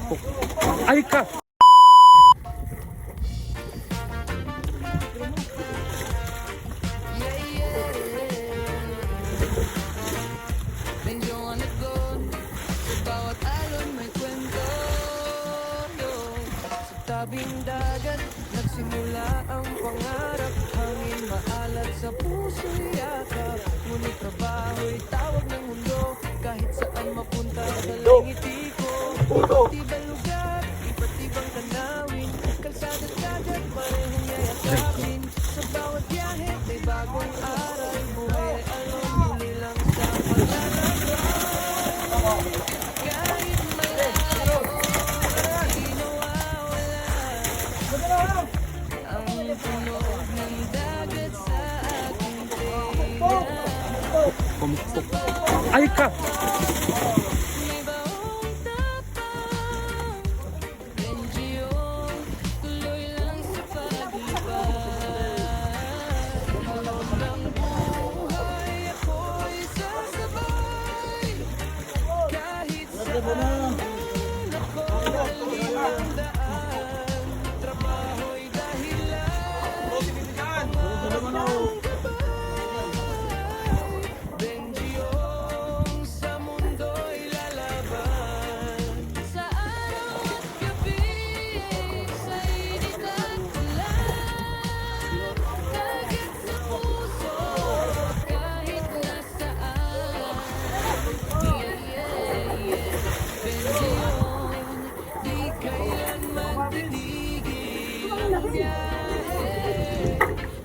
Pumukpok. Ay ka! Medyo anagon sa bawat alon may kwento. Sa tabing dagat nagsimula ang pangarap. Hangin maalat sa puso'y yakap. Ngunit trabaho'y tawag ng mundo. Kahit saan mapunta dalang ngiti ko. Iba't ibang lugar, iba't ibang tanawin. Kalsada't dagat, parehong yayakapin. Sa bawat biyahe may bagong aral. Buhay ay alon, huli lang sa paglalakbay. Kahit malayo, di nawawala ang tunog ng dagat sa aking tenga. Pumukpok. Ay ka! May baong tapang, Benji yun, tuloy lang sa paglipad. Halong ng buhay, ako'y sasabay. Kahit saan ako ang daan, trabaho'y dahilan. Pangakong Benji yung sa mundo'y lalaban. Sa araw at gabi, sa init at ulan, dagat sa puso, kahit nasaan. Benji yun, di kailanman titigil ang biyahe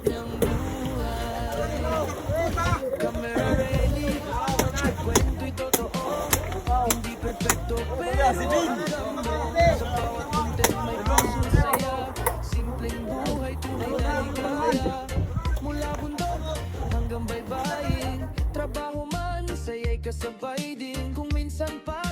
ng buhay. Camera ready, kwento'y totoo. Hindi perfecto pero hanggang mo. Sa bawat content may pusong saya. Simpleng buhay, tunay na ligaya. Mula bundok hanggang baybayin, trabaho man, saya'y kasabay din. Kung minsan pa